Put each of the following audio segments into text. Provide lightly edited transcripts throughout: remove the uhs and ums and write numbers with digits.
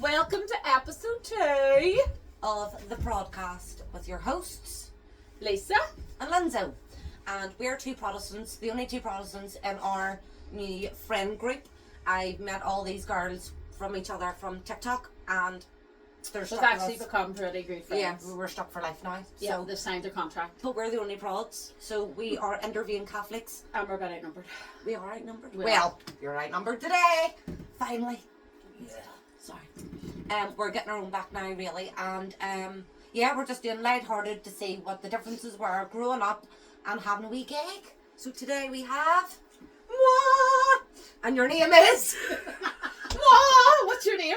Welcome to episode 2 of the Prodcast with your hosts, Lisa and Linzo. And we're two Protestants, the only two Protestants in our new friend group. I've met all these girls from each other from TikTok, and they're stuck We've with actually us. become pretty good friends. Yeah, we're stuck for life now. Yeah, So, they've signed their contract. but we're the only prods, so we are interviewing Catholics. And we're about outnumbered. We are outnumbered. We Well, you're outnumbered today. Finally. Yeah. Sorry. We're getting our own back now, really, and yeah, we're just doing lighthearted to see what the differences were growing up and having a wee gig. So today we have moi, and your name is Wow, what's your name?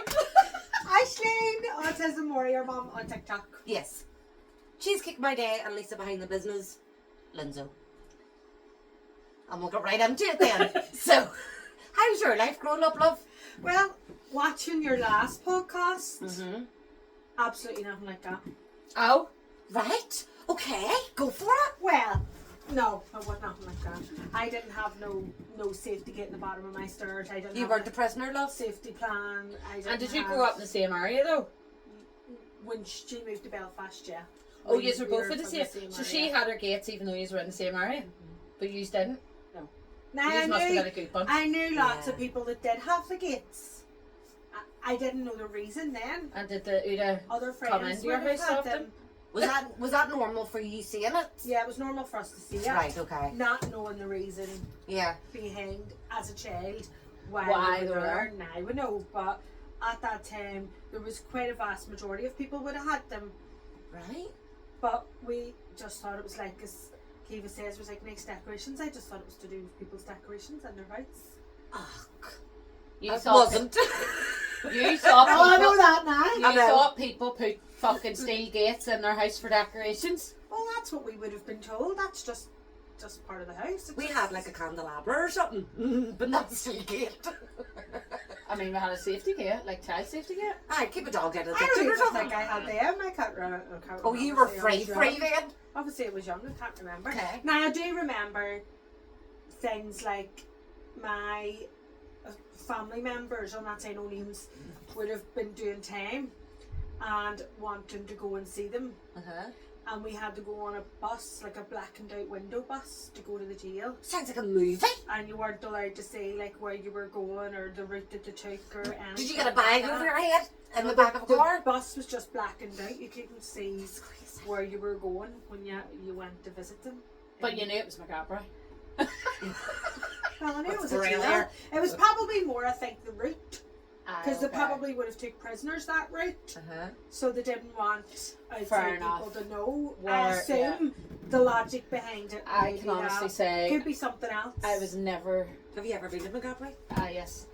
Aisling, Autism Warrior Mom on TikTok. yes, Cheesecake My Day and Lisa behind the business, Linzo. And we'll get right into it then. So, how's your life growing up, love? Well, watching your last podcast, Mm-hmm. absolutely nothing like that. Oh, Right. Okay. Go for it. Well, no, it was nothing like that. I didn't have no safety gate in the bottom of my stairs. I didn't You have weren't a prisoner, love. safety plan. I didn't and did you have- grow up in the same area though? When she moved to Belfast, yeah. Oh, We you were both were in the from same. So area. she had her gates even though you were in the same area, but you didn't. Now, You must have been a good bunch. I knew lots Yeah. of people that did have the gates. I didn't know the reason then. And did the Uda Other come friends into your would have house had often? them. Was that normal for you seeing it? Yeah, it was normal for us to see it. Right. Okay. Not knowing the reason Yeah. behind as a child Why we they were were. there. Now we know, but at that time there was quite a vast majority of people would have had them, Right. but we just thought it was like, as Kiva says, it was like nice decorations. I just thought it was to do with people's decorations and their house. Ugh. You It thought wasn't. You thought Oh, I know people, that now. you I know. thought people put fucking steel gates in their house for decorations. Well, that's what we would have been told. That's just part of the house. It's We just- had like a candelabra or something, but not a steel gate. I mean, we had a safety gate, like child safety gate. I'd keep a dog out of the I kitchen don't or even something. think I had them. I can't remember. Oh, you were Obviously, I free was young. then? Obviously, I was young. I can't remember. Okay. Now I do remember things like my family members, I'm not saying no names, would have been doing time and wanting to go and see them, Uh-huh. and we had to go on a bus, like a blackened out window bus, to go to the jail, Sounds like a movie. and you weren't allowed to say like where you were going or the route that you took or anything. Did you get a bag like over that. your head in No, the back of a car? The bus was just blackened out. You couldn't see That's crazy. where you were going when you went to visit them. But you knew it was Macabre. Well, I knew it What's was a the jail. real- It was probably more, I think, the route, because they okay. probably would have took prisoners that route, Uh-huh. so they didn't want outside Fair people enough. to know. I Where- assume the logic behind it. I maybe can honestly that. say Could be something else. I was never, Have you ever been to Macabre? yes,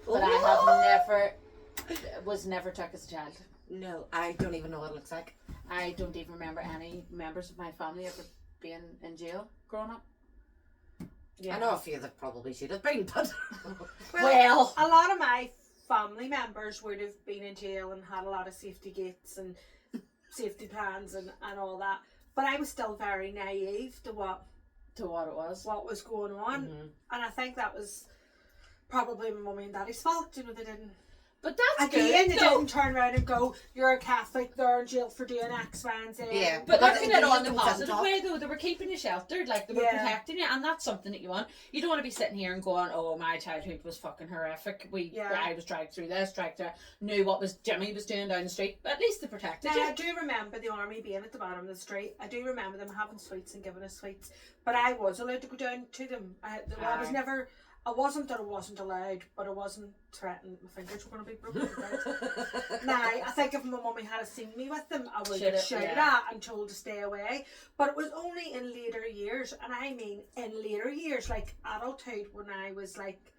but I was never took as a child. No, I don't even know what it looks like. I don't even remember any members of my family ever being in jail growing up. I know a few that probably should have been, but Well, a lot of my family members would have been in jail and had a lot of safety gates and safety plans and all that. But I was still very naive to what to what it was. was going on, Mhm. and I think that was probably my mummy and daddy's fault. You know, they didn't. But that's Again, good they though. didn't turn around and go, "You're a Catholic, they're in jail for doing X, Y, and Z." Yeah, But But looking they at it on don't the sit and positive talk. way though, they were keeping you sheltered, like they were Yeah. protecting you, and that's something that you want. You don't want to be sitting here and going, "Oh, my childhood was fucking horrific. I was dragged through this, dragged through." Knew what was Jimmy was doing down the street. But at least they protected Now, you. I do remember the army being at the bottom of the street. I do remember them having sweets and giving us sweets, but I was allowed to go down to them. I was Aye. never. I wasn't that I wasn't allowed, but I wasn't threatened. My fingers were going to be broken. Now, I think if my mummy had seen me with them, I would Should have have, shouted yeah. at and told to stay away. But it was only in later years, and I mean in later years, like adulthood, when I was like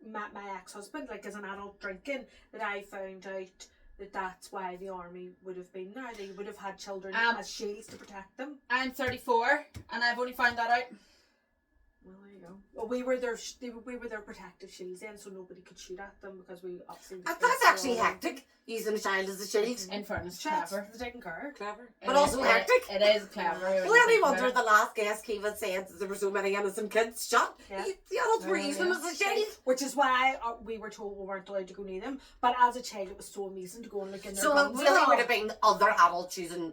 met my ex-husband, like as an adult drinking, that I found out that that's why the army would have been there. They would have had children as shields to protect them. I'm 34, and I've only found that out. Well, there you go. Well, we were their protective shields then, so nobody could shoot at them because we obviously. That's actually hectic. Using a child as a shield. In fairness, Shots. clever. They didn't care. Clever. It But is- also hectic. It is clever. when Well, you only think about wonder it. the last guest Kiva said there were so many innocent kids shot. Yeah. The adults were Oh, using them as a shield. Which is why we were told we weren't allowed to go near them. But as a child, it was so amazing to go and look in their So it guns. really would have been other adults using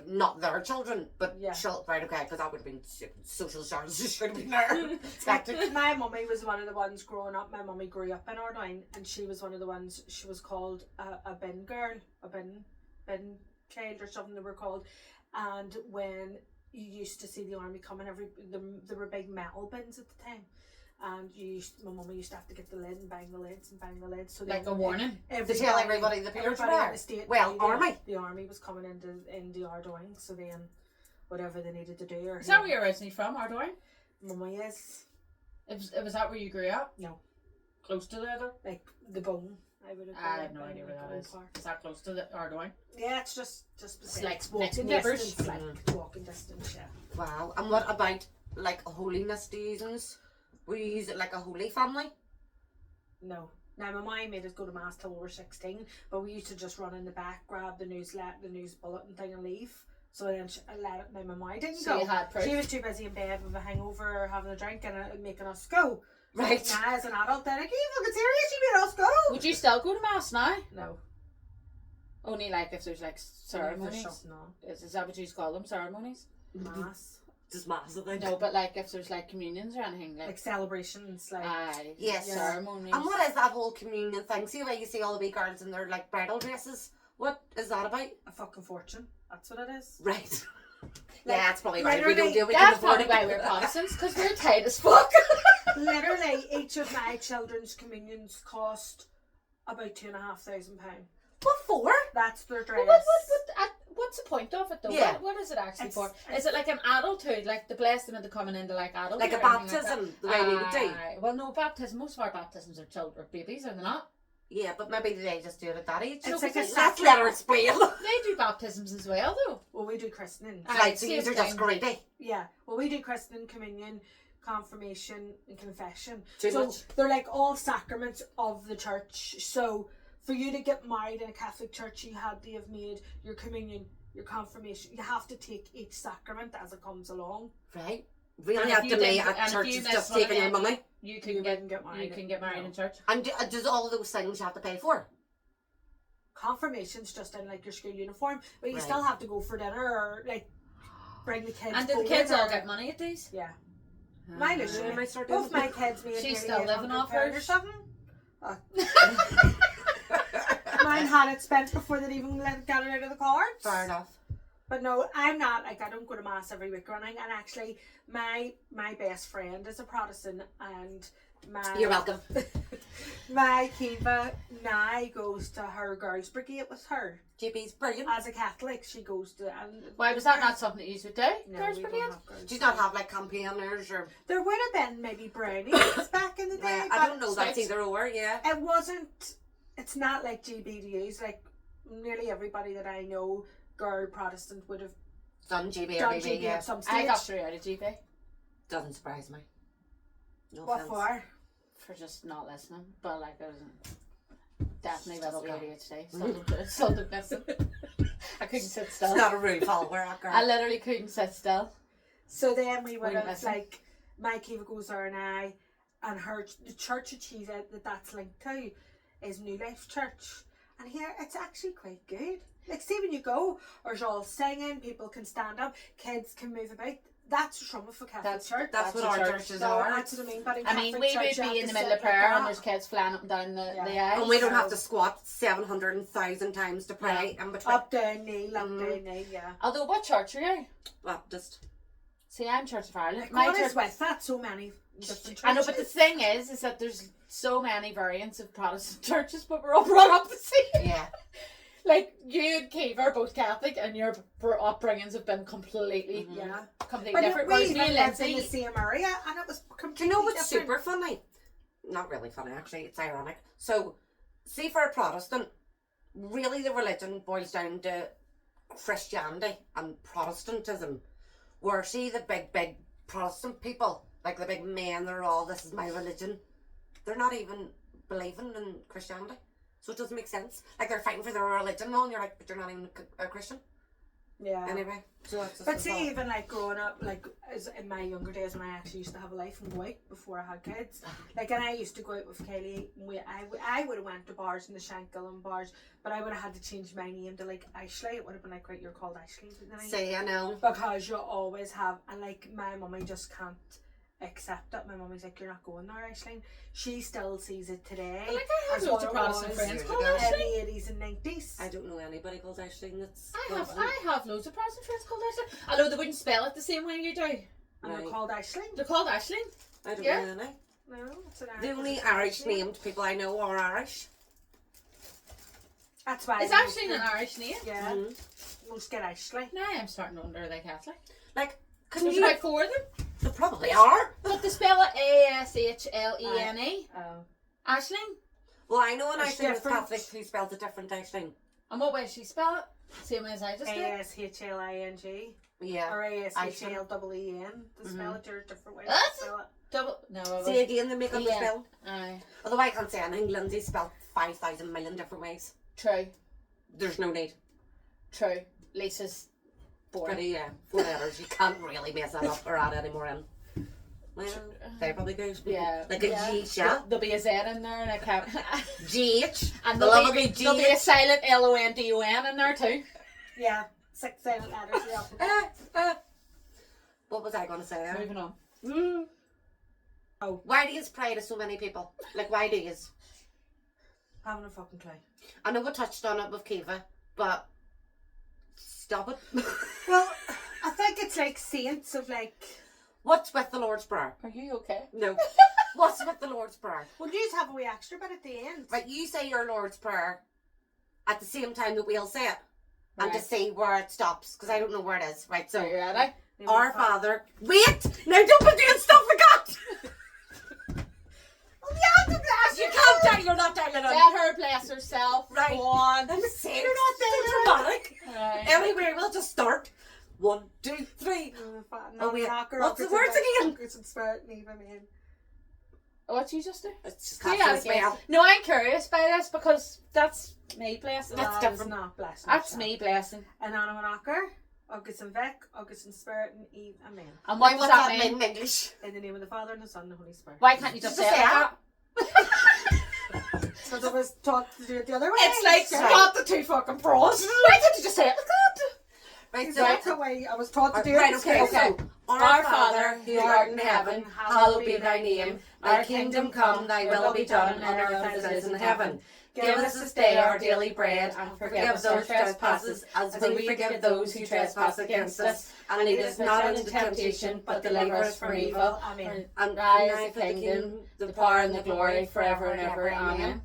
not their children, but Yeah. right, okay, because that would have been social services should have been there. It's hectic. My mummy was one of the ones growing up. My mummy grew up in Ardoyne, and she was one of the ones. She was called a bin girl, a bin child, or something they were called. And when you used to see the army coming, there were big metal bins at the time. And my mummy used to have to get the lid and bang the lids and bang the lids. So Like then a warning. To tell everybody the pillars were everybody in there. the state Well, knew army. The army was coming into Ardoyne, so then whatever they needed to do. Or Is that where you're originally from, Ardoyne? Mummy is? Was that where you grew up? No, Close to the other? like the bone. I would have. I have no idea where that is. Is that close to the Ardoyne? Yeah, it's just beside. like It's next walking neighbours. distance, like walking distance. Yeah. Wow. And what about like holiness seasons? Were you use it like a holy family? No. Now my mum made us go to mass till we were 16, but we used to just run in the back, grab the news bulletin thing, and leave. So then I let it. Now my mum didn't So go. you had proof. She was too busy in bed with a hangover, or having a drink, and making us go. Right. So now as an adult, they're like, "Are you fucking serious? You made us go?" Would you still go to mass now? No. Only like if there's like There's ceremonies. something on. Is that what you call them? Ceremonies? Mass. Just massive. No, but like if there's like communions or anything, Like like celebrations, like aye, Yes. ceremonies. And what is that whole communion thing? See where you see all the wee girls in their like bridal dresses? What is that about? a fucking fortune. That's what it is. Right. Like, yeah, that's probably why we don't literally, do it. We can That's afford probably it. why we're Protestants, because we're tight as fuck. Literally, each of my children's communions cost about £2,500. What for? That's their dress. What's the point of it though? Yeah. What is it actually It's- for? Is it like an adulthood, like to bless them into coming into like adulthood? Like a or anything like baptism, that? the way we would do. Aye. Well, no, baptism. Most of our baptisms are children, babies, are they not? Yeah, but maybe they just do it at that age. It's No, like a because Let's let her explain. They do baptisms as well, though. Well, we do christening. Aye. Right, so same these are thing. just greedy. Yeah. Well, we do christening, communion, confirmation, and confession. Too so much. they're like all sacraments of the church. So for you to get married in a Catholic church, you had to have made your communion, your confirmation. You have to take each sacrament as it comes along. Right. Really And if up you to me didn't- at and if church you is miss just one of taking your them, money. You You can wouldn't get married. You can get married No. in church. And does all those things you have to pay for? Confirmation's just in like your school uniform, but you Right. still have to go for dinner or like bring the kids. And do the bowling kids all or- get money at these? Yeah. Mine is I might start doing both it. my kids made She's nearly still living off £800 or hers. something. Mine had it spent before they'd even got it out of the cards. Fair enough. But no, I'm not like I don't go to mass every week or anything. And actually, my best friend is a Protestant, and my You're welcome. my Kiva now goes to her girls' brigade with her. JP's brilliant. As a Catholic, she goes to. And Why was that not something that you would do? No, Girls' we don't Brigade? have girls' Do you not brigade. have like campaigners or? There would have been maybe brownies back in the day. Yeah, I but don't know. That's Scouts. either or. Yeah. It wasn't. It's not like GBDUs. Like nearly everybody that I know, girl Protestant, would have Done GB or done BB. GB Yeah. at some stage. I got through out of GP Doesn't surprise me. No What offense. for? for just not listening. But like I was definitely Just little okay. ADHD. Something missing. I couldn't sit still. It's not a rule follower, that girl. I literally couldn't sit still. So then we would Wouldn't have listen. like my Kiva goes there and her the church that she's at that's linked to is New Life Church, and here it's actually quite good. Like see when you go, there's all singing, people can stand up, kids can move about. That's trauma for Catholic Church. That's what a our church. churches So are. that's what I mean. But in I mean, Catholic we Church, would you have be in to the middle sit of like prayer that. and there's kids flying up and down the aisle. And we don't So- have to squat 700,000 times to pray in between. Up, down, knee, up, down, knee, yeah. Although, what church are you? Baptist. See, I'm Church of Ireland. Like, My what church. is with that? So many different churches. I know, but the thing is that there's so many variants of Protestant churches, but we're all brought up the same. Yeah. Like, you and Keith are both Catholic, and your upbringings have been completely, Yeah. completely But different. we Whereas me even and lived in the Lindsay, same area, and it was Do completely you know what's different. super funny? Not really funny, actually. It's ironic. So, see, for a Protestant, really the religion boils down to Christianity and Protestantism. Where, see, the big Protestant people, Like the big men, they're all, this is my religion. They're not even believing in Christianity. So it doesn't make sense. Like they're fighting for their religion and all, and you're like, but you're not even a Christian. Yeah. Anyway. So that's just But see, even like growing up, like as in my younger days when I actually used to have a life and go out before I had kids, like, and I used to go out with Kaylee. And I would have went to bars in the Shankill and bars, but I would have had to change my name to like Ashley. It would have been like, right, you're called Ashley. See, I know. Because you always have, and like my mummy just can't accept it. My mummy's like, you're not going there, Aisling. She still sees it today. But, like, I have loads of Protestant friends called in Aisling. the 80s and 90s. I don't know anybody called Aisling that's... I have loads of Protestant friends called Aisling. Although they wouldn't spell it the same way you do. And right. they're called Aisling. They're called Aisling. I don't know any. No, it's an Irish. The only Irish named people I know are Irish. That's why. It's actually an Irish name. Yeah. Most get Ashley. Now I'm starting to wonder are they Catholic. Like, There's about 4 of them. They probably are. But they spell it Ashlene. Oh. Aisling. Well, I know an It's Aisling different. Catholic who spells a different Aisling. And what way does she spell it? Same way as I just did. ASHLING. Yeah. Or ASHLEEN. To spell it, you're a different way to That's spell it. Double. No, I See again, they make up the spell. Aye. Although I can't say anything, Lindsay's spelled 5,000 million different ways. True. There's no need. True. Lisa's boring. Pretty, 4 letters. You can't really mess that up or add any more in. Well, they probably go. Yeah. Like a G shell. There'll be a Z in there and a cap. GH. And there'll there'll be a silent LONDON in there too. Yeah. 6 silent letters. Yeah. What was I going to say there? Moving on. Oh, why do you pray to so many people? Like, why do you? Having a fucking clue. I know we touched on it with Kiva, but stop it. Well, I think it's like saints of like. What's with the Lord's Prayer? Are you okay? No. What's with the Lord's Prayer? Well, you just have a wee extra bit at the end. Right, you say your Lord's Prayer at the same time that we'll say it. And to Right. see where it stops, because I don't know where it is. Right, So so you ready? our Father. Wait! Now don't be doing stuff like that! You can't die, you're not dialing Let on. her bless herself. Right. Go on. I'm saying you're not dialing dramatic. Right. Anyway, we'll just start. 1, 2, 3. Oh, wait. What's the words again? What you just do? It's just Do that Catholic again. spell. No, I'm curious by this because that's me blessing. That's different. Not blessing. That's me blessing. And Anna Knocker, August and Vic, August and Spirit, and Eve, Amen. And Why what was does that that mean mean? in English? In the name of the Father and the Son and the Holy Spirit. Why can't you just say it like that? Because I was taught to do it the other way. It's like spot the two fucking pros. Why can't you just say it like that? Right, so That's the way I was taught to do right, it. okay, Okay. so Our Father, who art in heaven, hallowed be thy name. Thy kingdom come, thy will be done on earth as it is in heaven. Give us this day our daily bread, and forgive us our trespasses, as we forgive those who trespass against us. And lead us not into temptation, but deliver us from evil. Amen. And Rise the kingdom, the power and the glory, forever and ever. Amen.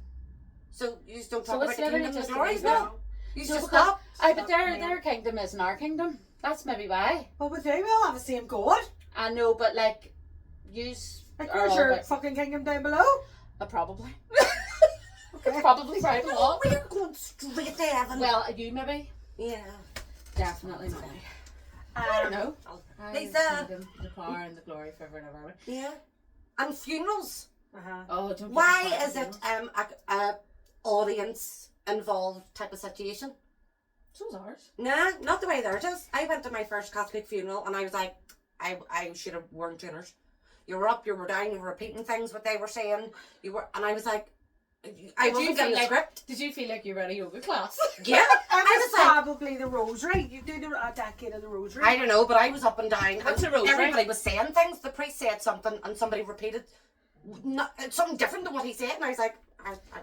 So you just don't So talk it's about the literally kingdom of just glory, the no? You So just because- stop. Aye, but their kingdom isn't our kingdom. That's maybe why. But we do, we all have the same God. I know, but like, yous Like, are where's all your bit- fucking kingdom down below? probably. Okay. It's probably right No, along. we're going straight to heaven. Well, you maybe. Yeah. Definitely not. I don't know. Lisa. The kingdom, the power and the glory forever and ever. Yeah. And funerals. Uh-huh. Oh, don't. get me Why started, is it you know. a audience involved type of situation? So's ours. Nah, not the way theirs is. I went to my first Catholic funeral and I was like, I should have worn tuners. You were up, you were down, you were repeating things what they were saying. And I was like, I Did you wasn't getting feel the like- script. Did you feel like you were at a yoga class? Yeah, It I was was like, probably the rosary. You do a decade of the rosary. I don't know, but I was up and down. What's and a rosary? Everybody was saying things. The priest said something and somebody repeated something different than what he said. And I was like,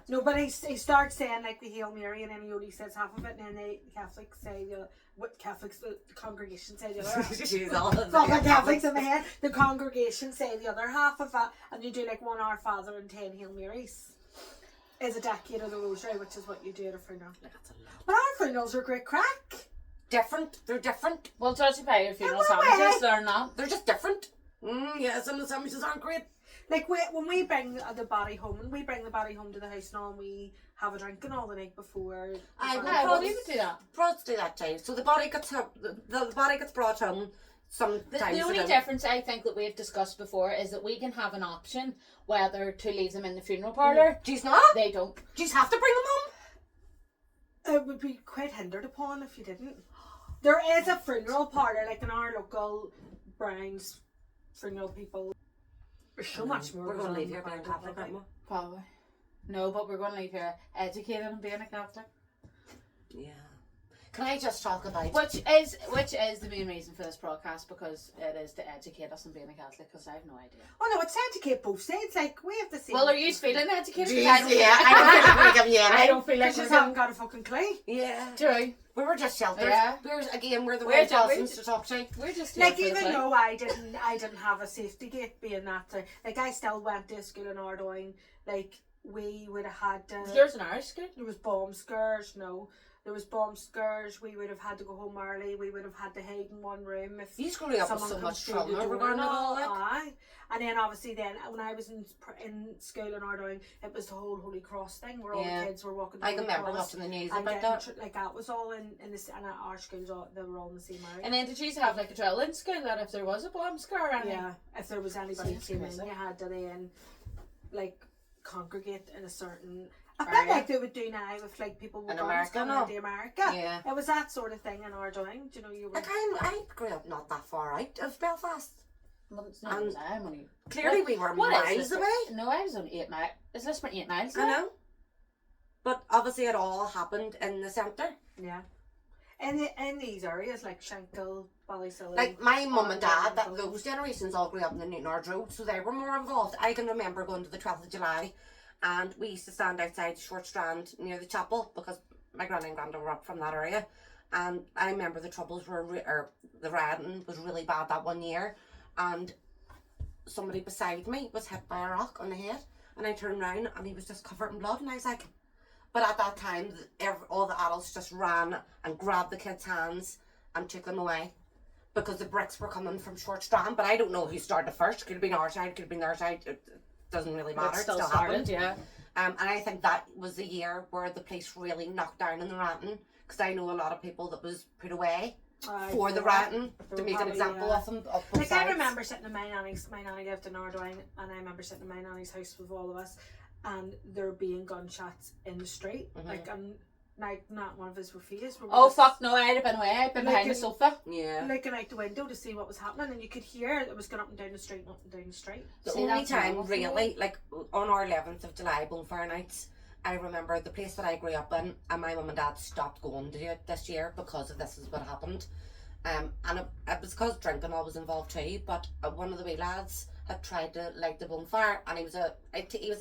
No, but he starts saying like the Hail Mary, and then he only says half of it, and then the Catholics say the congregation say the other half. she's all Fucking Catholics in my head. The congregation say the other half of that, and you do like 1 Our Father and 10 Hail Marys. Is a decade of the rosary, which is what you do at a funeral. That's a lot. But our funerals are great crack. Different. They're different. Well, judging by your funeral what way? sandwiches, they're not. They're just different. Yeah, some of the sandwiches aren't great. Like when we bring the body home, and we bring the body home to the house now, and we have a drink and all the night before. Aye, before- Aye, well, Prods- you would do that. Prods do that too. So the body gets the body gets brought home. sometimes The only difference I think that we've discussed before is that we can have an option whether to leave them in the funeral parlour. She's not. They don't. Do you have to bring them home? It would be quite hindered upon if you didn't. There is a funeral parlour, like in our local Brown's funeral people. There's so much more. We're going goes to leave on here being about Catholic, it, aren't we? Probably. No, but we're going to leave here educated and being a Catholic. Yeah. Can I just talk about... Which is the main reason for this broadcast, because it is to educate us on being a Catholic, because I have no idea. Oh no, it's to educate both sides. Like, we have to see. Well, are you feeling educated? Jeez, I don't yeah, feel- I don't feel like I'm yet. I don't feel like You just we're haven't got a fucking clue. Yeah. True. We were just sheltered. Yeah. We're the We're right just- persons to talk to. We're just here Like, for the even play. though I didn't have a safety gate being that, like, I still went to school in Ardoyne. Like, we would have had There's an Irish school. there was bomb scares. No, there was bomb scares. We would have had to go home early. We would have had to hide in one room if He's growing up with someone so comes much through the trauma door regarding it and all. Like. Aye. And then obviously when I was in school in Ardoyne, it was the whole Holy Cross thing where all Yeah. the kids were walking. I the can Holy remember Cross watching the news and about getting that. like that was all in this, and our schools they were all in the same area. And then did you have like a drill in school that if there was a bomb scare or anything? Yeah, if there was anybody That's who came crazy. in, you had to then like congregate in a certain. A bit Area. like they would do now with like people with In guns America, coming no? into America. Yeah. It was that sort of thing in our doing. Do you know you were? Like I grew up not that far out of Belfast. Well, it's not. And I'm only. Clearly we were What is miles this? away. No, I was only 8 miles. Is this for 8 miles? I know. But obviously it all happened in the centre. Yeah. In these areas like Shankill, Ballysilly. Like my mum and dad, Ardoyne, those generations all grew up in the Newtonard Road, so they were more involved. I can remember going to the 12th of July and we used to stand outside Short Strand near the chapel because my granny and granda were up from that area. And I remember the troubles or the rioting was really bad that one year, and somebody beside me was hit by a rock on the head, and I turned around and he was just covered in blood, and I was like, but at that time all the adults just ran and grabbed the kids' hands and took them away because the bricks were coming from Short Strand. But I don't know who started first. Could have been our side, could have been their side. It doesn't really matter. It still still started, happened. yeah. And I think that was the year where the police really knocked down in the rioting, because I know a lot of people that was put away for the rioting They to were make an probably, example of them. Of both Like sides. I remember sitting in my nanny lived in Ardoyne, and I remember sitting in my nanny's house with all of us, and there being gunshots in the street, like like not one of us were phased. Oh fuck no! I'd have been away. I'd been Like behind the in- sofa. Yeah. Looking out the window to see what was happening, and you could hear it was going up and down the street, up and down the street. The See, only that's time normal for me. really, like on our 11th of July bonfire nights, I remember the place that I grew up in, and my mum and dad stopped going to do it this year because of this is what happened. And it was because drinking all was involved too, but one of the wee lads had tried to light the bonfire, and he was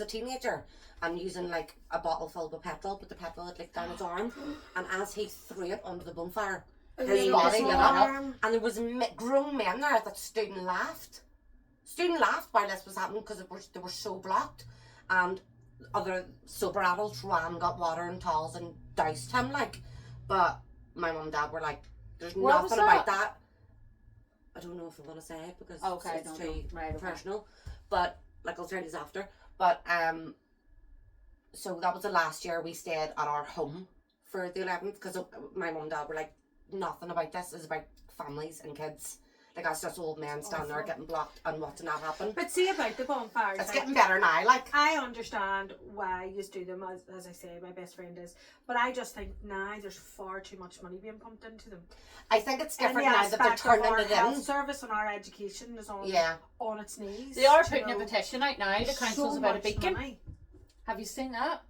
a teenager, and using like a bottle filled with petrol, but the petrol had leaked down his arm, and as he threw it onto the bonfire, his Yeah, body his lit up, arm. and there was grown men there that stood and laughed. Stood and laughed while this was happening because they were so blocked, and other sober adults ran, got water and towels and doused him like. But my mum and dad were like, "There's Where was nothing about that? that." I don't know if I'm gonna say it because Okay, it's no, too don't. Right, okay. personal. But like I'll tell you after. But so that was the last year we stayed at our home for the 11th because my mum and dad were like, nothing about this is about families and kids. Like that's just old men standing there Awful. getting blocked and watching that happen. But see about the bonfires. It's like, getting better now. Like I understand why you do them, as I say, my best friend is. But I just think now there's far too much money being pumped into them. I think it's And different the now that they're aspect of turning our it health in. service and our education is Yeah. on its knees. They are you putting a know. petition out now. The There's council's so about a much beacon. money. Have you seen that?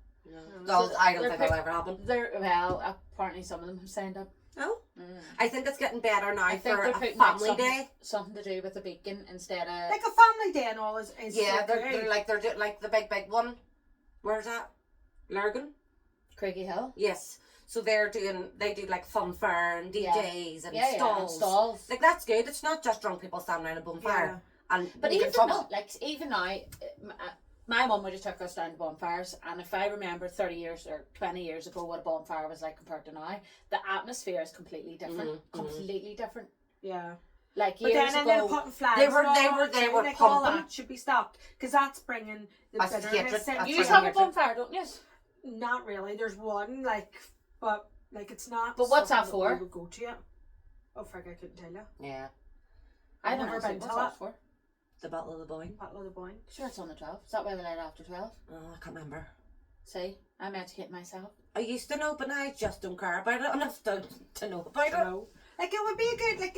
No, I don't they're think pick- that'll ever happen. Well, apparently some of them have signed up. No? I think it's getting better now I think for they're a putting out family day. something to do with the beacon instead of. Like a family day and all is Yeah, so they're good. like the big one. Where's that? Lurgan? Craigie Hill. Yes. So they do like fun fair and DJs and Yeah, stalls. and stalls. Like that's good. It's not just drunk people standing around a bonfire and But making even trouble. now, my mum would have took us down to bonfires, and if I remember 30 years or 20 years ago what a bonfire was like compared to now, the atmosphere is completely different. Completely different. Yeah. Like But years then they're ago, putting flags. They were- and all they that were- they too, were like all pumping. that should be stopped because that's bringing the That's bitterness hatred, in. that's you bringing have a hatred. bonfire, don't you? Not really. There's one but it's not. But what's that something for? We would go to it. Oh, frick! I couldn't tell you. Yeah. I I've don't never know been what's to that it. for. The Battle of the Boyne. Battle of the Boyne. Sure, it's on the 12th. Is that why they light after 12? Oh, I can't remember. See, I'm educating myself. I used to know, but now I just don't care about it enough to know about it. No. Like, it would be a good, like,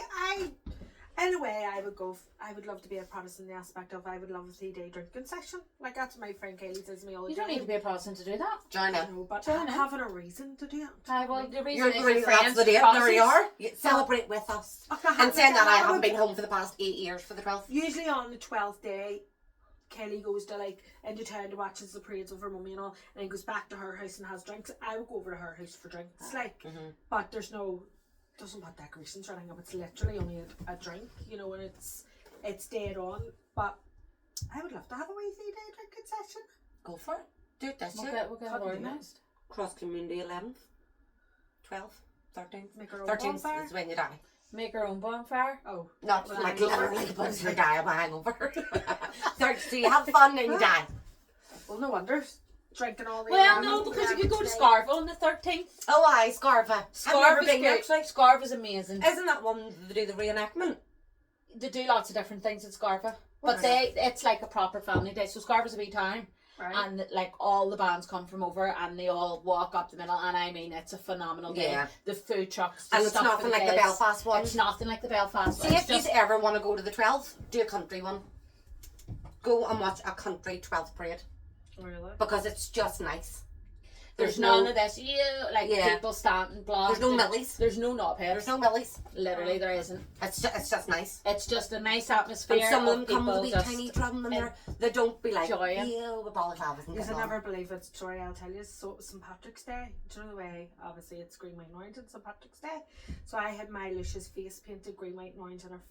in a way, I would love to be a Protestant in the aspect of I would love a 3-day drinking session. Like, that's what my friend Kaylee says to me all the You time. don't need to be a Protestant to do that. Join it. No, but Join it. having a reason to do it. Well, the reason You're is really your that's friends, the date. There Protestants. you are. You celebrate with us. And saying that I haven't been home for the past 8 years for the 12th. Usually on the 12th day, Kelly goes to like into town to watch the parades of her mummy and all, and then goes back to her house and has drinks. I would go over to her house for drinks, like, but there's no, doesn't put decorations or anything up. It's literally only a drink, you know, and it's dead on. But I would love to have a wee 3-day drinking session. Go for it. Do it this We'll year. get it Couldn't do organised. Cross community 11th, 12th, 13th. Make her own 13th bonfire. is when you die. Make our own bonfire. Oh, Not Well, like I- literally, but you die of a hangover. So you have fun and you die. well, no wonder. Drinking all the Well, no, because you could go to Scarva on the 13th. Oh, aye, Scarva. I've never Scarva's been great. actually. Scarva's amazing. Isn't that one to do the reenactment? They do lots of different things at Scarva. But Right. it's like a proper family day. So Scarva's a wee town. Right. And like all the bands come from over and they all walk up the middle, and I mean it's a phenomenal day. Yeah. The food trucks, the And it's stuff for nothing like the kids. Belfast one. It's nothing like the Belfast See, one. if you ever want to go to the 12th, do a country one. Go and watch a country 12th parade Really? because it's just nice. There's none of this, Yeah. people standing blocked. There's no millies. There's no knobheads. There's no millies. Literally, there isn't. It's just nice. It's just a nice atmosphere. And some of them come people with a wee just tiny drum and they don't be like, enjoying. yeah, with balaclavas and Because I getting on. never believe it's story I'll tell you. So St. Patrick's Day, do you know the way obviously it's green, white and orange on St. Patrick's Day? So I had my Lucia's face painted green, white and orange on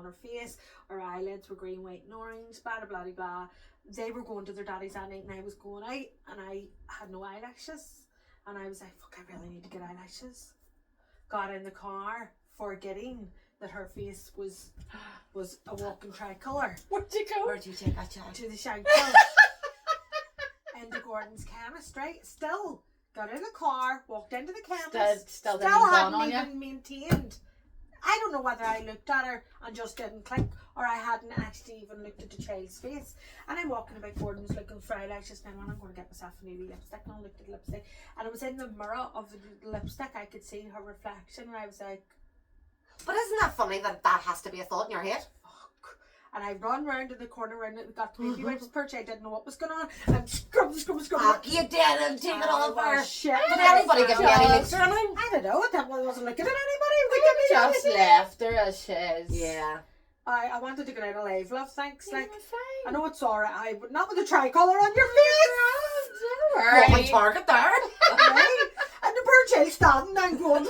her face. Her eyelids were green, white and orange, blah blah blah blah. They were going to their daddy's that night and I was going out and I had no eyelashes. And I was like, fuck, I really need to get eyelashes. Got in the car forgetting that her face was a walking tricolour. Where'd you go? Where'd you take that child? To the shank into Gordon's chemist, right? Still got in the car, walked into the chemist. Still didn't dawn hadn't on you. even maintained. I don't know whether I looked at her and just didn't click, or I hadn't actually even looked at the child's face. And I'm walking about Gordon's looking for eyelashes, and I'm going to get myself a new lipstick. And I looked at the lipstick, and it was in the mirror of the lipstick. I could see her reflection, and I was like, But isn't that funny that that has to be a thought in your head? fuck. And I run round to the corner round it, got to maybe about his perch. I didn't know what was going on. And scrub. Fuck, you did and take it all over. Shit. Did anybody give me any links or anything? I don't know. That one wasn't looking at anybody. We just left her as she is. Yeah. I wanted to get out alive, love. Thanks. You're Like, fine. I know it's alright, but not with the tricolour on your face. Well, on target there. Right? And the poor child standing and going.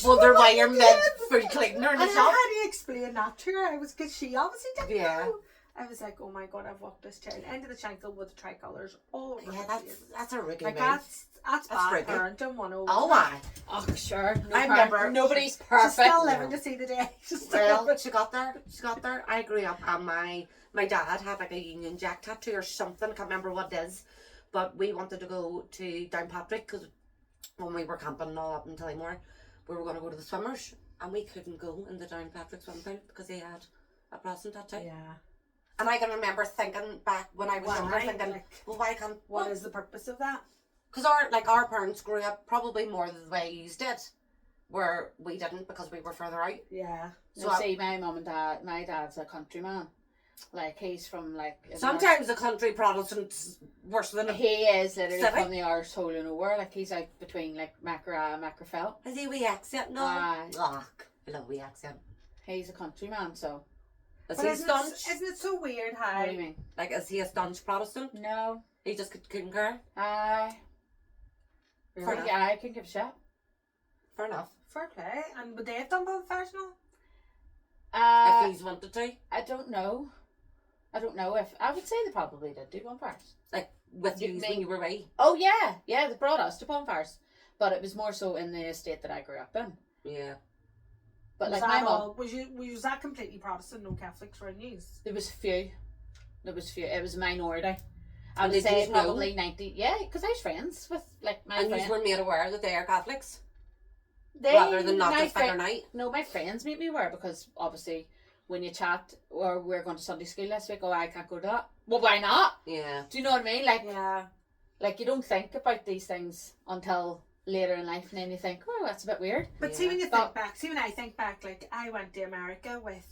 Wonder why you're mid food cleaner in And the I shop. had to explain that to her. I was because she obviously didn't Yeah. know. I was like, oh my god, I've walked this child into the shankle with the tricolours all over. Yeah, her that's face. a rigging Like move. that's That's bad rigging. parenting 101. Oh my. Oh, sure. No I remember- Nobody's She's perfect. still living to see the day. She's still Well, living. she got there. She got there. I grew up and my dad had like a Union Jack tattoo or something. I can't remember what it is. But we wanted to go to Downpatrick because when we were camping and all up in Tillymore, we were going to go to the swimmers and we couldn't go in the Downpatrick swimming pool because he had a Protestant tattoo. Yeah. And I can remember thinking back when I was younger, Why? thinking, Like, well, why can't... what is the purpose of that? Because our parents grew up probably more the way you did, where we didn't because we were further out. Yeah. So see, my mum and dad, my dad's a countryman. Like, he's from, like... in Sometimes the country Protestant's worse than the- a... he is literally City? from the Irish hole and nowhere. Like, he's out between, like, Macra and Macrafell. Is he wee accent? No. Aye. Ugh, I love wee accent. He's a countryman, so... Is But he isn't staunch? it so weird how What do you mean? Like, is he a staunch Protestant? No. He just couldn't care? Aye. Fair enough. Yeah, I can give a shit. Fair enough. fair play? And would they have done professional? If he's wanted to. I don't know. I don't know if... I would say they probably did do bonfires. Like, with You you mean- when you were wee. Oh, yeah. Yeah, they brought us to bonfires. But it was more so in the estate that I grew up in. Yeah. But, Was like, my that mum... all? Was that completely Protestant? No Catholics around you? There was few. There was few. It was a minority. I And would did say yous know? probably 90. Yeah, because I was friends with like my And you friends. were made aware that they are Catholics? They, rather than not my just Friday fri- night? No, my friends made me aware because obviously when you chat, or we're going to Sunday school this week, oh, I can't go to that. Well, why not? Yeah. Do you know what I mean? Like, Yeah. like you don't think about these things until later in life, and then you think, oh, that's a bit weird. But Yeah. see, when you But- think back, see when I think back, like I went to America with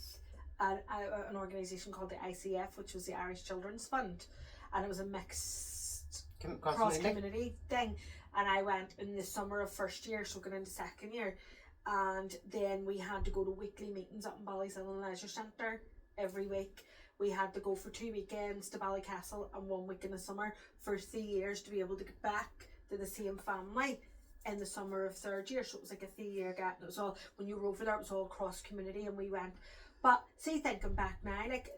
an organisation called the ICF, which was the Irish Children's Fund, and it was a mixed cross community thing. And I went in the summer of first year, so going into second year, and then we had to go to weekly meetings up in Ballysillan Leisure Centre every week. We had to go for 2 weekends to Ballycastle and 1 week in the summer for 3 years to be able to get back to the same family in the summer of third year. So it was like a 3-year gap, and it was all, when you rode for that, it was all cross community, and we went. But see, thinking back now, like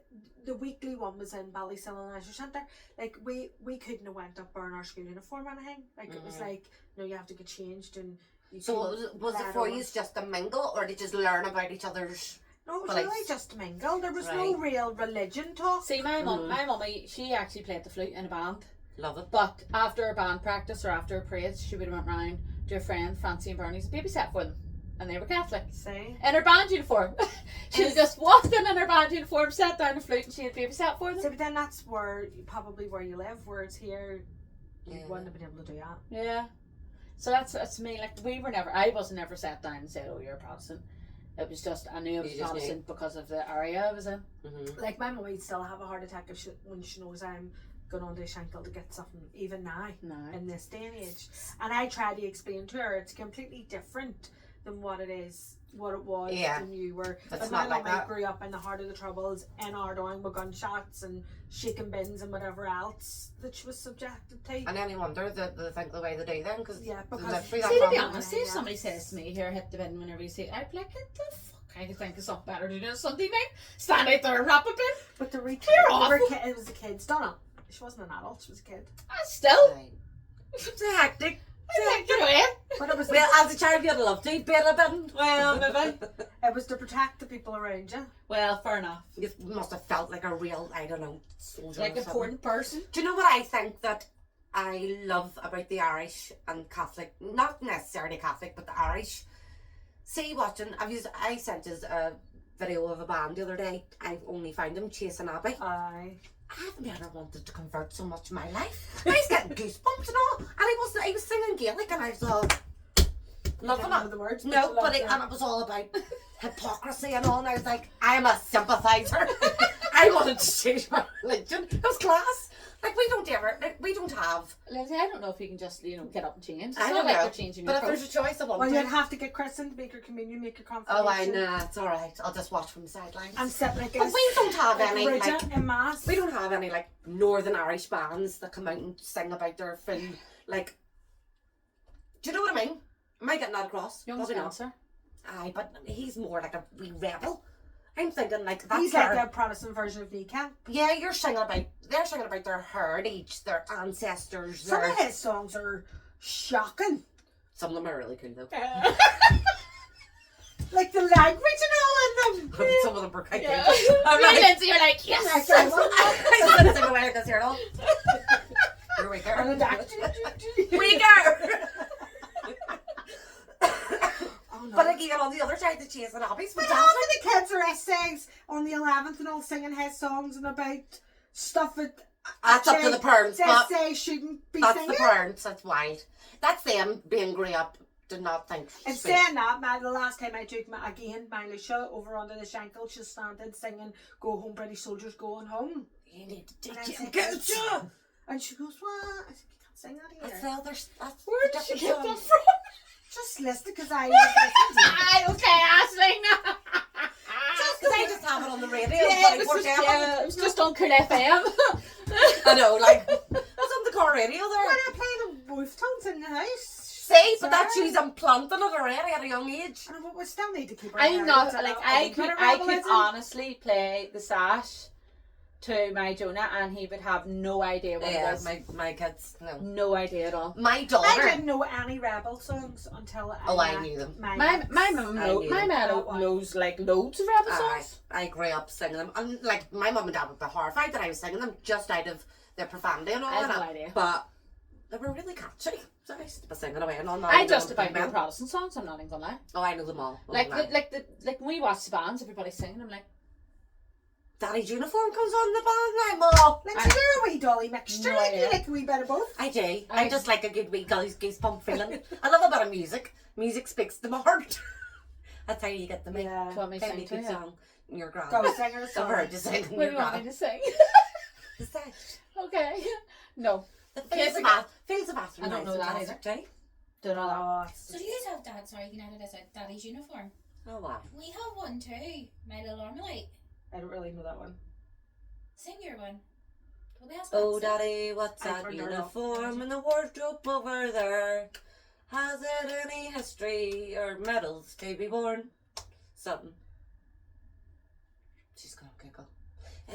the weekly one was in Ballysillan Leisure Centre. Like we couldn't have went up wearing our school uniform or anything. Like it was like, no, you have to get changed, and you So couldn't was it let for on. you just to mingle, or did you just learn about each other's? No, it was beliefs? really just to mingle. There was no Right. real religion talk. See, my mummy, she actually played the flute in a band. Love it. But after a band practice or after a parade, she would have went round to a friend, Francie and Bernie's, and babysat for them. And they were Catholic. See? In her band uniform. She just walked in her band uniform, sat down the flute, and she had babysat for So, them. but then that's probably where you live, whereas here, you Yeah. wouldn't have been able to do that. Yeah. So that's me. Like, I wasn't never sat down and said, oh, you're a Protestant. It was just, I knew I was You just Protestant because of the area I was in. Mm-hmm. Like my mum would still have a heart attack when she knows I'm going on to Shankill to get something, even now, No. in this day and age. And I try to explain to her it's completely different than what it was Yeah. when you were. It's But my not like mum that. grew up in the heart of the Troubles in Ardoyne with gunshots and shaking bins and whatever else that she was subjected to. And any wonder that they think the way they do then, because Yeah, they because- live through that See, to be trauma. honest, if somebody says to me, here, hit the bin whenever you see it, I'd be like, what the fuck? I think of something better to do on Sunday night. Stand out there and rap a bit. But You're it was the kids done it. She wasn't an adult, she was a kid. Still. Right. It's a hectic. Get away. But it was Well, as a child, you'd love to be a bit. Well, maybe. it was to protect the people around you. Well, fair enough. You must have felt like a real, I don't know, soldier. Like or a something. important person. Do you know what I think that I love about the Irish and Catholic? Not necessarily Catholic, but the Irish. See, watching, I sent us a video of a band the other day. I only found them chasing Abbey. Aye. I've never wanted to convert so much in my life. I was getting goosebumps and all, and I was singing Gaelic, and I was all loving Can't remember it. the words, but No, you but loved and it was all about hypocrisy and all, and I was like, I'm a sympathiser. I wanted to change my religion. It was class. Like we don't have. Lindsay, I don't know if you can just, get up and change. It's I not don't like know. they're changing But your if there's a choice, I want Well, to. you'd have to get christened, make your communion, make your confirmation. Oh, I know. It's all right. I'll just watch from the sidelines. And sit like But we don't have any Bridget like. in mass. We don't have any like Northern Irish bands that come out and sing about their full like. Do you know what I mean? Am I getting that across? Young Probably not. Spencer. Aye, but he's more like a wee rebel. I'm thinking like that's He's like a Protestant version of Kneecap. yeah. They're singing about their heritage, their ancestors. Some Their... of his songs are shocking. Some of them are really cool though. Like the language and all in them. Some of them are quite Yeah. good. I'm Right, like, Lindsay, you're like, yes. Like that one. I'm gonna sing away like this here at all. Here we go. And that. We go. Oh, no. But again, on the other side, the chase and hobbies But fantastic. half of the kids are essays on the 11th and all singing his songs and about stuff that That's up to the parents, but say shouldn't be that's singing. the parents. That's wild. That's them being grew up. Did not think. And straight. saying that, the last time I took my Lucia over under the Shankill, she started singing "Go Home, British Soldiers, Going Home." You need to And I teach said, him good. "Lucia." And she goes, "What?" I said, "You can't sing that That's here." the other. That's Where the did she different get that song. from? Just listen, because I Aye, okay, Aisling. Just because I just have it on the radio. Yeah, it 24/7. was just on Cool FM. I know, like that's on the car radio there. When I play the wolf tones in the house. See, but that's Sorry. she's implanting it already at a young age. And we still need to keep our I'm not heritage like and I all, could but I rebel could isn't. honestly play the sash to my Jonah and he would have no idea what Yeah, it is. my kids, no. No idea at all. My I daughter. didn't know any rebel songs until I met knew them. My My mum I knows knew my that man one. knows like loads of rebel Aye, songs. I grew up singing them, and like my mum and dad would be horrified that I was singing them just out of their profanity and all I have that. no idea. But they were really catchy. So I used to be singing away and all that. I just about know Protestant songs, I'm not even gonna lie. Oh, I know them all. Like when we watch the bands, everybody's singing, I'm like, Daddy's uniform comes on the band, I'm all. Lindsay, you're a wee dolly mixture. No, Like, you yeah. like a wee bit of both. I do. I just like a good wee goosebump feeling. I love a bit of music. Music speaks to my heart. That's how you get the Do you Yeah. want me to Tell me sing a to good you? song. You're grand. Go sing her a I've song. heard you sing. What do You're you want me grand. to sing? Is that Okay. No. the Kids Fields of Athenry? I don't know that either. Day. Don't know that. Oh, So do you have dad? Sorry, you can edit this out. Daddy's uniform. Oh wow. We have one too. My little Armalite. I don't really know that one. Sing your one. Well, that's Oh, not Daddy, what's I that turned her off. uniform in the wardrobe over there? Has it any history or medals to be worn? Something. She's gonna giggle.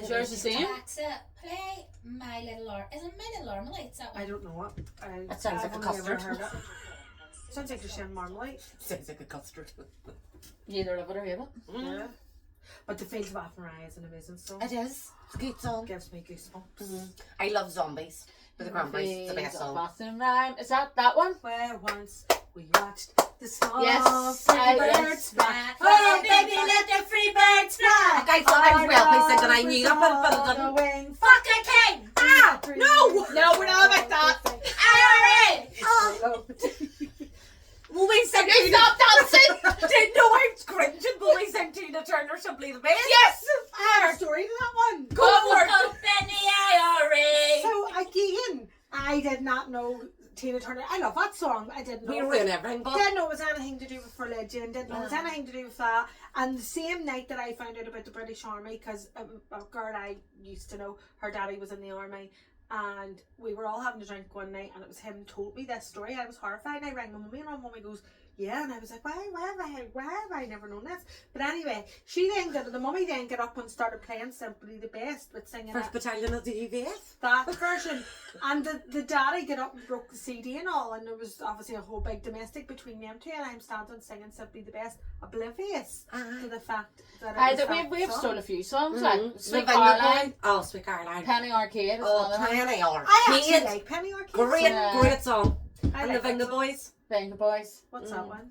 Is yours the same? Alexa, play My Little Isn't My Little Armalite? Is that I one? don't know what. That sounds like a I've only ever custard. heard it. Sounds like you're saying marmalade. Sounds like a custard. You either love it or hate it. Yeah. But the Fields of Athenry is an amazing song. It is. It's a good song. Gives me goosebumps. I love Zombies. With the Cranberries. It's the best song. Boston Rhyme. Is that one? Where once we watched the song. Yes, Free yes. birds fly. Oh, baby, let the free birds fly. I thought I was well pleased thinking I knew that, but I didn't. Wing. Fuck a king. Ah! No! No, we're not about that. IRA. Oh. Will we sing You stop dancing! Didn't know I was cringing. Will we sing Tina Turner Simply the Best? Yes! I have a story to that one. Go for it. Up in the IRA. So again, I did not know Tina Turner. I love that song. I didn't know. We ruin everything, but Didn't know it was anything to do with religion. Didn't know it was anything to do with that. And the same night that I found out about the British Army, because a girl I used to know, her daddy was in the army, and we were all having a drink one night, and it was him told me this story. I was horrified. I rang my mummy, and my mummy goes, "Yeah," and I was like, why have I never known this? But anyway, the mummy then got up and started playing Simply the Best with singing First it, Battalion of the UVF. that version. And the daddy got up and broke the CD and all, and there was obviously a whole big domestic between them two, and I'm standing singing Simply the Best, oblivious to the fact that it was We've that stole song. a few songs, like The Sweet Venga Caroline, Boy. Oh, Sweet Caroline. Penny Arcade. Is Oh, another one. Penny Arcade. I actually like Penny Arcade. Great, Yeah. great song. I And like the Venga that. Boys. Venga Boys. What's that one?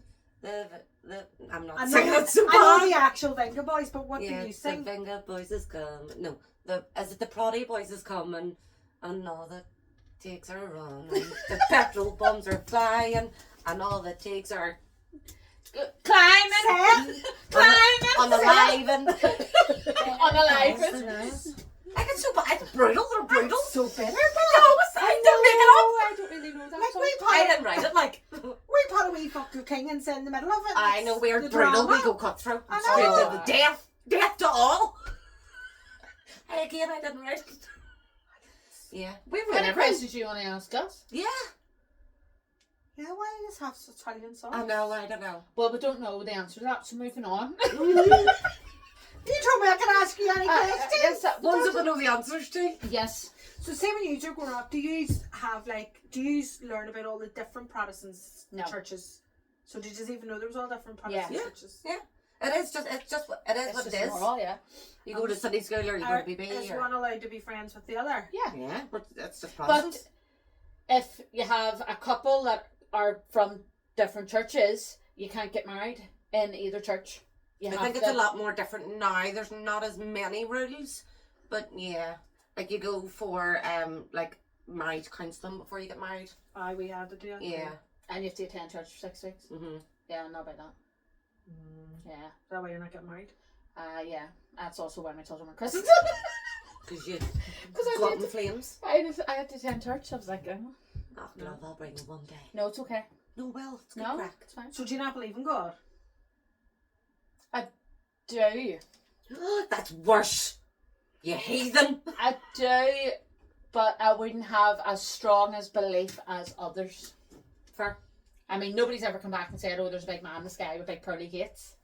I'm not I singing know, it so I know bad. the actual Venga Boys, but what Yeah, do you the sing? Venga Boys is come. No, is it the Proddy Boys is coming, and all the takes are running, the petrol bombs are flying, and all the takes are Climbing! Climbing! on the live and Unalive. like it's so bad. It's brutal. They're brutal. So bitter. I didn't make it up. I don't really know that Like song. we I put, didn't write it. Like we put a wee fuck of king and in the middle of it. I know we're the brutal. drama. We go cutthroat. I Straight know. to the death to all. I didn't write it. Yeah, we Any ruin everything. questions you want to ask us? Yeah, Yeah, why do you just have such Italian songs? I know. I don't know. Well, we don't know the answer to that, so moving on. You told me I could ask you any questions. yes, Ones that we know the answers to. yes. So say when you were growing up, do you learn about all the different Protestant No. churches? So did you even know there was all different Protestant Yeah. churches? Yeah. It is just what it It's is. just What it is. moral, yeah. You go to Sunday school or you go to BB. Is Or, one allowed to be friends with the other? Yeah. yeah, but that's just But Protestants. if you have a couple that are from different churches, you can't get married in either church. You I have think it's to- a lot more different now. There's not as many rules, but yeah, like you go for like marriage counselling before you get married. Aye, we had to do that. Yeah. And you have to attend church for 6 weeks. Mhm. Yeah, not about that. Yeah. That way you're not getting married. Yeah. That's also why my children were christened. Because you Because I go up in did. flames. I had to attend church. I was like, oh, Oh, love, I'll bring you one day. no, it's okay. No, well, it's good No, crack. it's fine. So do you not believe in God? Do. That's worse. You heathen. I do, but I wouldn't have as strong as belief as others. Fair. I mean, nobody's ever come back and said, oh, there's a big man in the sky with big pearly gates.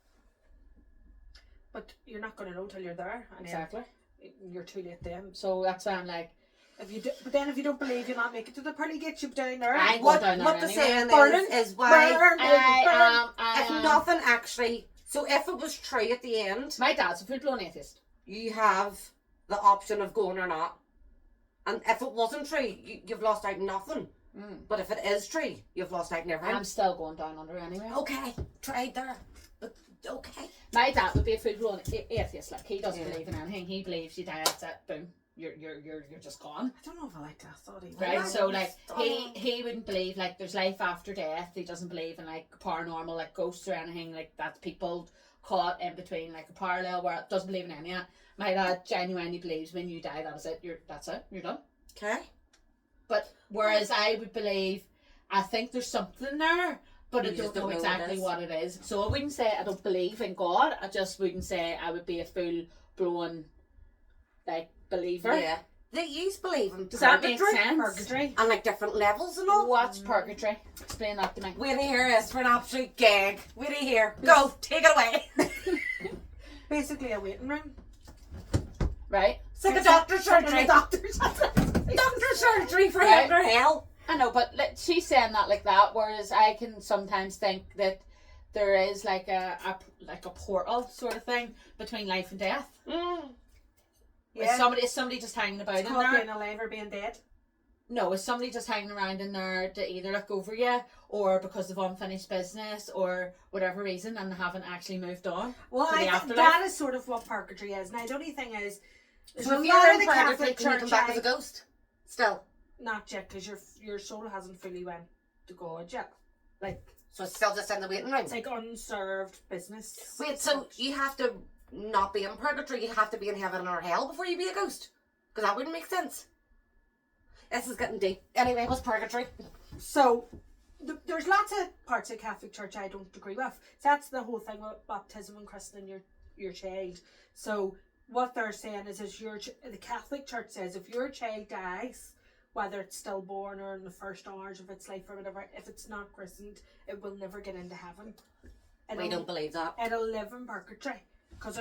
But you're not going to know till you're there. And Exactly. then you're too late then. So that's why I'm like, But then if you don't believe, you'll not make it to the pearly gates. You're down there. I- What down there the anyway. saying Burning. is why Burn, I if am. nothing actually, so if it was true at the end, My dad's a full-blown atheist. you have the option of going or not. And if it wasn't true, you've lost out nothing. But if it is true, you've lost out everything. I'm still going down under anyway. Okay, tried there. But Okay. My dad would be a full-blown atheist. Like, he doesn't Yeah. believe in anything. He believes you die, that's it, boom. You're just gone. I don't know if I like that thought either. Right, so I like don't- he wouldn't believe like there's life after death. He doesn't believe in like paranormal, like ghosts or anything like that. People caught in between like a parallel world. Doesn't believe in any of that. My dad genuinely believes when you die, that's it. You're done. Okay. But whereas I would believe, I think there's something there, but I You just don't know don't know what it exactly is. what it is. So I wouldn't say I don't believe in God. I just wouldn't say I would be a full blown like believer. Yeah. They used to believe in Does that make purgatory sense? Purgatory. and like different levels and all. What's purgatory? Explain that to me. Wait to hear this for an absolute gag. Wait to hear. Go, take it away. Basically a waiting room. Right? It's like a doctor's surgery. Doctors. Doctor's surgery for Right. heaven or hell. I know, but she's saying that like that, whereas I can sometimes think that there is like a portal sort of thing between life and death. Yeah. Is somebody just hanging about It's in called there? being alive or being dead. No, is somebody just hanging around in there to either look over you or because of unfinished business or whatever reason and they haven't actually moved on? Well, To the I think afterlife? that is sort of what purgatory is. Now, the only thing is, there's So a if lot you're of in the purgatory, Catholic can you come Church, back as a ghost? Still. not yet, because your soul hasn't fully went to God yet. Like, So it's still just in the waiting room. it's like unserved business. Wait, so you have to not be in purgatory, you have to be in heaven or hell before you be a ghost? Because that wouldn't make sense. This is getting deep. Anyway, what's purgatory? So, there's lots of parts of Catholic Church I don't agree with. So that's the whole thing with baptism and christening your child. So what they're saying is the Catholic Church says if your child dies, whether it's stillborn or in the first hours of its life or whatever, if it's not christened, it will never get into heaven. We don't believe that. It'll live in purgatory because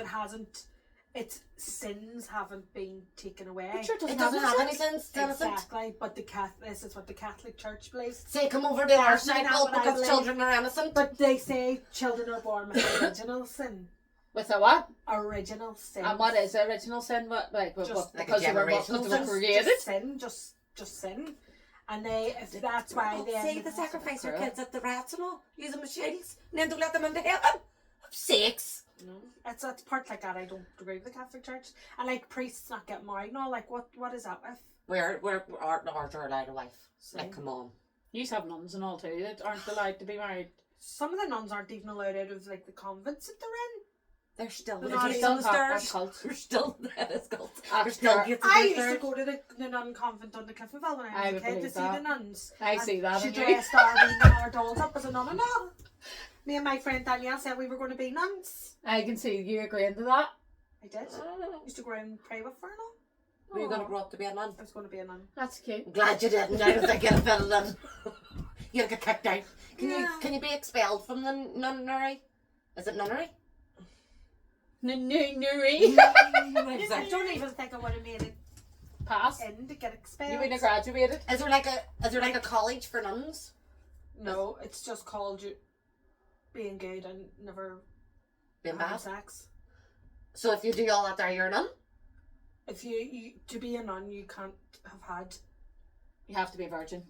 its sins haven't been taken away. It sure It doesn't have any sense, does it? Exactly, but this is what the Catholic Church believes. Say, come over to our side, That's what I because believe. children are innocent. But they say children are born with original sin. With a what? Original sin. And what is original sin? What Just like a because they were generational sin. created? Just sin, just sin. And that's why they Say the sacrifice your kids at the rats and all, use them as shields, and then don't let them into heaven. Sakes. No, it's part like that. I don't agree with the Catholic Church. And like priests not getting married and all. Like what is that with? We're allowed a wife. Like, come on. You have nuns and all too that aren't allowed to be married. Some of the nuns aren't even allowed out of like the convents that they're in. They're still They're the not gates even on the part- stairs. cult. They're still the cult. Ah, They're still sure. gates on I the used to stairs. go to the nun convent on the Cliftonville when I I was would a kid to believe see that. the nuns. I And see that She in you. dressed our dolls up as a nun and all. Me and my friend Danielle said we were going to be nuns. I can see you agreeing to that. I did. Used to go around and pray with her and all. Were you going to grow up to be a nun? I was going to be a nun. That's cute. I'm glad you didn't. I don't think you'd have been a nun. You'd get kicked out. Yeah. Can you be expelled from the nunnery? Is it nunnery? Nuri. I don't even think I would have made it Pass. in to get expelled. You wouldn't have graduated. Is there like a college for nuns? No, it's just called you being good and never Being having bad. sex. So if you do all that there, you're a nun? If you to be a nun, you can't have had. You have to be a virgin.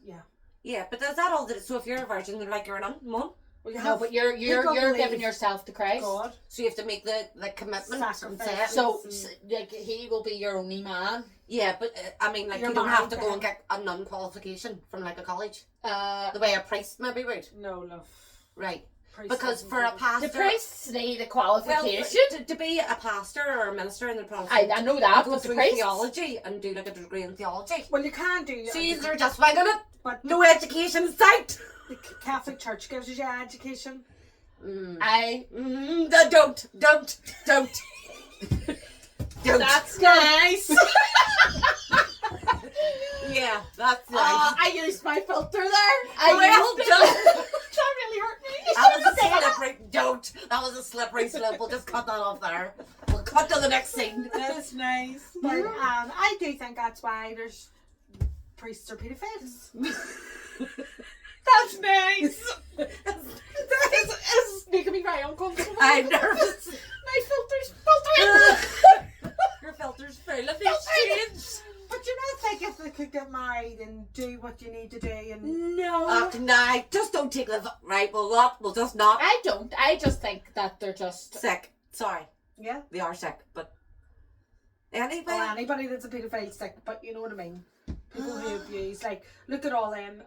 Yeah, but is that all that? So if you're a virgin, they're like you're a nun, mum. Well, you No, have but you're people giving believe yourself to Christ. God. So you have to make the commitment and Sacrifice. say it. So, Mm. like, he will be your only man. Yeah, but I mean, like You're you don't have married to to go him. and get a nun qualification from like a college, The the way a priest maybe would. No, love. Right, Priest because doesn't for a do it. pastor, priests need a well, qualification. to be a pastor or a minister in the Protestant, I know that, you go but the through priests. theology and do like a degree in theology. Well, you can do. So you're just winging it. But No education in sight. the Catholic Church gives you your education. Don't. Don't. That's nice. Yeah, that's nice. I used my filter there. Well used it. done. That really hurt me. That was a slippery. Don't. That was a slippery slope. We'll just cut that off there. We'll cut to the next scene. That's nice. But I do think that's why there's priests are pedophiles. That's nice. It's making me very uncomfortable. I'm nervous. My filter's filtering. Your filter's full of these shades. But you don't think if they could get married and do what you need to do and No. No. Nah, just don't take the right. We'll not. We'll just not. I don't. I just think that they're just Sick. Sorry, Yeah. they are sick, but anyway. Well, anybody that's a paedophile sick, but you know what I mean. People who abuse, like, look at all them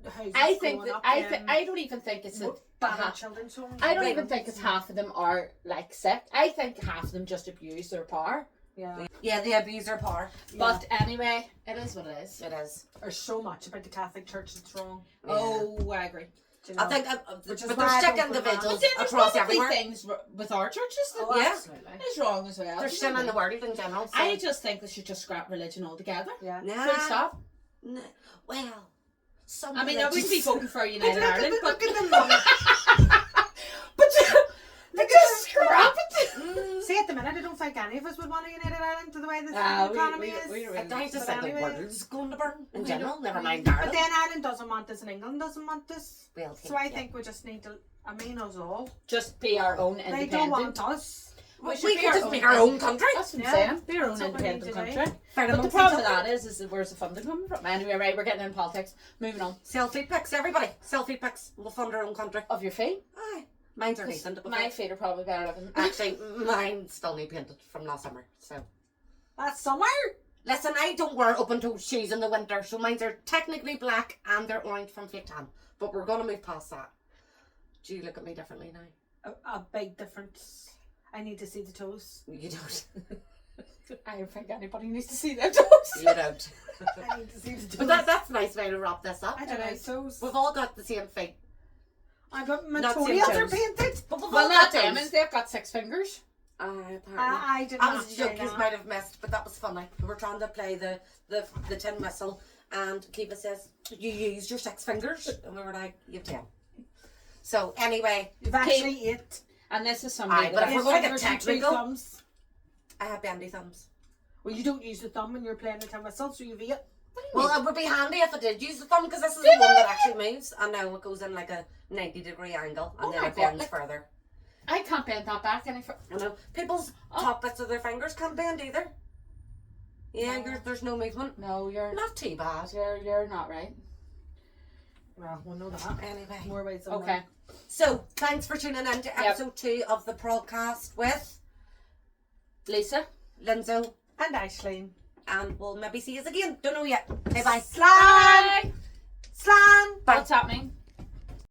houses I think going that up, I don't even think it's a battered half. children's homes. I don't even think it's half of them are like sick. I think half of them just abuse their power. Yeah. Yeah, they abuse their power. But anyway, it is what it is. It is. There's so much about the Catholic Church that's wrong. Oh, I agree. Do you know? I think, Which is but why there's I sick don't put individuals But then there's across probably everywhere. things with our churches that Oh, Yeah. absolutely. is wrong as well. There's sin in the world in general. So. I just think they should just scrap religion altogether. Yeah. Nah, Full stop. nah, well, some I mean, I wouldn't be voting for United Ireland, but Look at them. but they just scrap it. See, at the minute, I don't think any of us would want a United Ireland to the way the Ah, economy we is. I just But think the anyway. world's going to burn in We general. don't- Never mind But Ireland. then Ireland doesn't want this and England doesn't want this. Well, So I yeah. think we just need to, I mean us all. Just be our own They independent. don't want us. We should be could just make our own country. That's what I'm Yeah. saying. Be our own That's what we need independent to do. country. Fair But the amongst problem each with other. that is where's the funding coming from? Anyway, right, we're getting into politics. Moving on. Selfie pics, everybody. Selfie pics. We'll fund our own country. Of your feet. Aye. Mine's are decent. but My feet are probably better looking. Actually, mine still need painted from last summer. So That's summer. listen, I don't wear open-toe shoes in the winter, so mine are technically black and they're orange from fake tan. But we're gonna move past that. Do you look at me differently now? A big difference. I need to see the toes. You don't. I don't think anybody needs to see them toes. You don't. I need to see the toes. But that's a nice way to wrap this up. I don't know toes. We've all got the same feet. I got my Not toenails same are toes. painted. But we've Well, all not got them, toes. they've got 6 fingers. Apparently. I did I not was say joking, you that. might have missed, but that was funny. We were trying to play the tin whistle, and Kiva says, you used your 6 fingers. And we were like, you've 10. So, anyway, You've actually 8. And this is somebody Aye, but that if we're Eight going to get fingers and 2 technical, thumbs. I have bendy thumbs. Well, you don't use the thumb when you're playing the tin whistle, so you've 8. Well, it would be handy if I did use the thumb, because this is the one that actually moves. And now it goes in like a 90-degree angle, and Oh then my it bends God. further. I can't bend that back any further. I know. People's top bits of their fingers can't bend either. Yeah, there's no movement. No, you're Not too bad. you're not right. Well, we'll know that. Anyway. More ways than Okay. one. So, thanks for tuning in to episode 2 of the Prodcast with Lisa. Linzo, And Aisling. and we'll maybe see you again. Don't know yet. Okay, bye. Slan! Slan! Bye. What's happening?